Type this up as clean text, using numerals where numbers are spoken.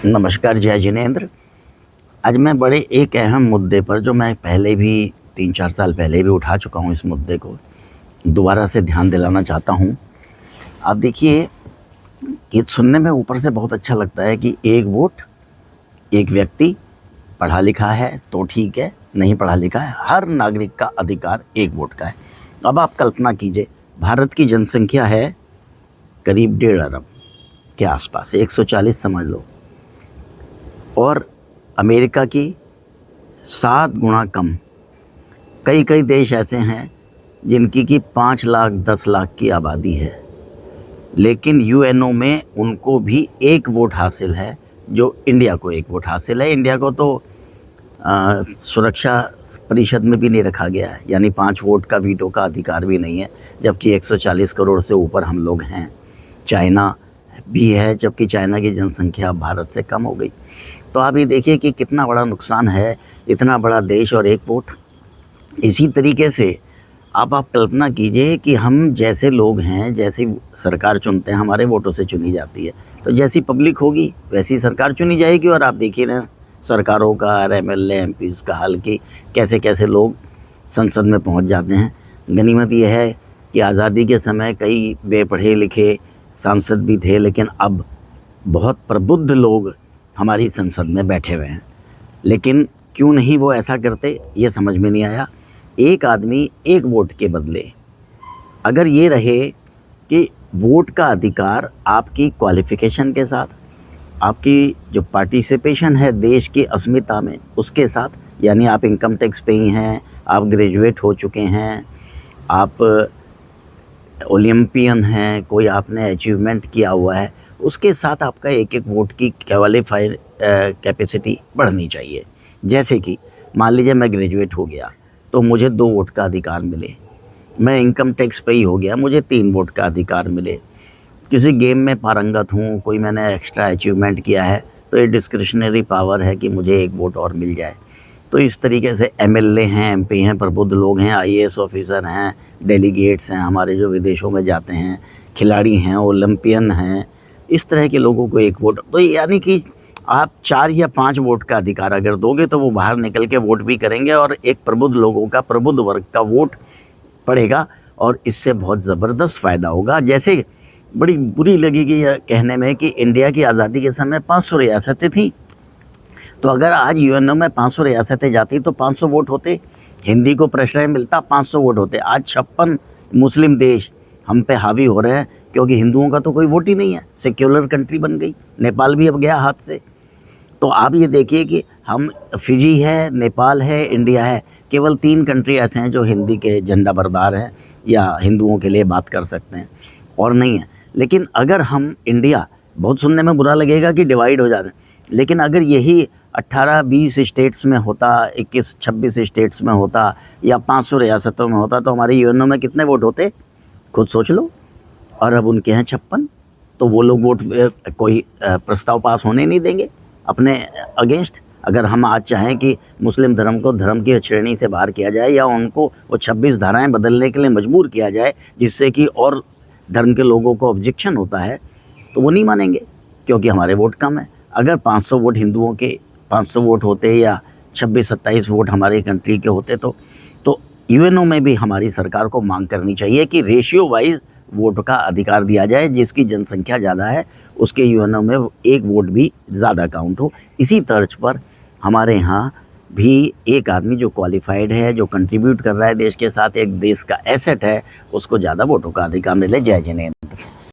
नमस्कार, जय जिनेंद्र। आज मैं बड़े एक अहम मुद्दे पर, जो मैं पहले भी 3-4 साल पहले भी उठा चुका हूँ, इस मुद्दे को दोबारा से ध्यान दिलाना चाहता हूँ। आप देखिए, ये सुनने में ऊपर से बहुत अच्छा लगता है कि एक वोट एक व्यक्ति, पढ़ा लिखा है तो ठीक है, नहीं पढ़ा लिखा है, हर नागरिक का अधिकार एक वोट का है। अब आप कल्पना कीजिए, भारत की जनसंख्या है करीब 1.5 अरब के आसपास, 140 समझ लो, और अमेरिका की 7 गुना कम। कई कई देश ऐसे हैं जिनकी कि 5 लाख 10 लाख की आबादी है, लेकिन यूएनओ में उनको भी एक वोट हासिल है, जो इंडिया को एक वोट हासिल है। इंडिया को तो सुरक्षा परिषद में भी नहीं रखा गया है, यानी 5 वोट का वीटो का अधिकार भी नहीं है, जबकि 140 करोड़ से ऊपर हम लोग हैं। चाइना भी है, जबकि चाइना की जनसंख्या भारत से कम हो गई। तो आप ये देखिए कि कितना बड़ा नुकसान है, इतना बड़ा देश और एक वोट। इसी तरीके से आप कल्पना कीजिए कि हम जैसे लोग हैं, जैसी सरकार चुनते हैं, हमारे वोटों से चुनी जाती है, तो जैसी पब्लिक होगी वैसी सरकार चुनी जाएगी। और आप देखिए ना, सरकारों का और एमएलए एमपीज़ का हाल कि कैसे कैसे लोग संसद में पहुंच जाते हैं। गनीमत यह है कि आज़ादी के समय कई बेपढ़े लिखे सांसद भी थे, लेकिन अब बहुत प्रबुद्ध लोग हमारी संसद में बैठे हुए हैं। लेकिन क्यों नहीं वो ऐसा करते, ये समझ में नहीं आया। एक आदमी एक वोट के बदले, अगर ये रहे कि वोट का अधिकार आपकी क्वालिफ़िकेशन के साथ, आपकी जो पार्टिसिपेशन है देश की अस्मिता में, उसके साथ, यानी आप इनकम टैक्स पेई हैं, आप ग्रेजुएट हो चुके हैं, आप ओलंपियन हैं, कोई आपने अचीवमेंट किया हुआ है, उसके साथ आपका एक एक वोट की क्वालिफाइड कैपेसिटी बढ़नी चाहिए। जैसे कि मान लीजिए मैं ग्रेजुएट हो गया तो मुझे 2 वोट का अधिकार मिले, मैं इनकम टैक्स पेई हो गया, मुझे 3 वोट का अधिकार मिले, किसी गेम में पारंगत हूँ, कोई मैंने एक्स्ट्रा अचीवमेंट किया है, तो ये डिस्क्रिशनरी पावर है कि मुझे 1 वोट और मिल जाए। तो इस तरीके से एमएलए हैं, एमपी हैं, प्रबुद्ध लोग हैं, आईएएस ऑफिसर हैं, डेलीगेट्स हैं, हमारे जो विदेशों में जाते हैं, खिलाड़ी हैं, ओलंपियन हैं, इस तरह के लोगों को 1 वोट। तो यानी कि आप 4 या 5 वोट का अधिकार अगर दोगे तो वो बाहर निकल के वोट भी करेंगे, और एक प्रबुद्ध लोगों का, प्रबुद्ध वर्ग का वोट पड़ेगा, और इससे बहुत ज़बरदस्त फ़ायदा होगा। जैसे बड़ी बुरी लगेगी यह कहने में कि इंडिया की आज़ादी के समय 500 रियासतें थीं, तो अगर आज यूएनओ में 500 रियासतें जाती तो 500 वोट होते, हिंदी को प्रश्रय मिलता, 500 वोट होते। आज 56 मुस्लिम देश हम पे हावी हो रहे हैं, क्योंकि हिंदुओं का तो कोई वोट ही नहीं है, सेक्युलर कंट्री बन गई। नेपाल भी अब गया हाथ से। तो आप ये देखिए कि हम, फिजी है, नेपाल है, इंडिया है, केवल 3 कंट्री ऐसे हैं जो हिंदी के झंडा बरदार हैं या हिंदुओं के लिए बात कर सकते हैं, और नहीं है। लेकिन अगर हम इंडिया, बहुत सुनने में बुरा लगेगा कि डिवाइड हो जाते हैं, लेकिन अगर यही 18-20 स्टेट्स में होता, 21-26 स्टेट्स में होता, या 500 रियासतों में होता, तो हमारे यूएनओ में कितने वोट होते, खुद सोच लो। और अब उनके हैं 56, तो वो लोग वोट, कोई प्रस्ताव पास होने नहीं देंगे अपने अगेंस्ट। अगर हम आज चाहें कि मुस्लिम धर्म को धर्म की श्रेणी से बाहर किया जाए, या उनको वो 26 धाराएं बदलने के लिए मजबूर किया जाए, जिससे कि और धर्म के लोगों को ऑब्जेक्शन होता है, तो वो नहीं मानेंगे, क्योंकि हमारे वोट कम है। अगर 500 वोट हिंदुओं के 500 वोट होते, या 26-27 वोट हमारे कंट्री के होते, तो यूएनओ में भी हमारी सरकार को मांग करनी चाहिए कि रेशियो वाइज वोट का अधिकार दिया जाए। जिसकी जनसंख्या ज़्यादा है उसके यूएनओ में 1 वोट भी ज़्यादा काउंट हो। इसी तर्ज पर हमारे यहाँ भी एक आदमी जो क्वालिफाइड है, जो कंट्रीब्यूट कर रहा है देश के साथ, एक देश का एसेट है, उसको ज़्यादा वोटों का अधिकार मिले। जय जिनेंद्र।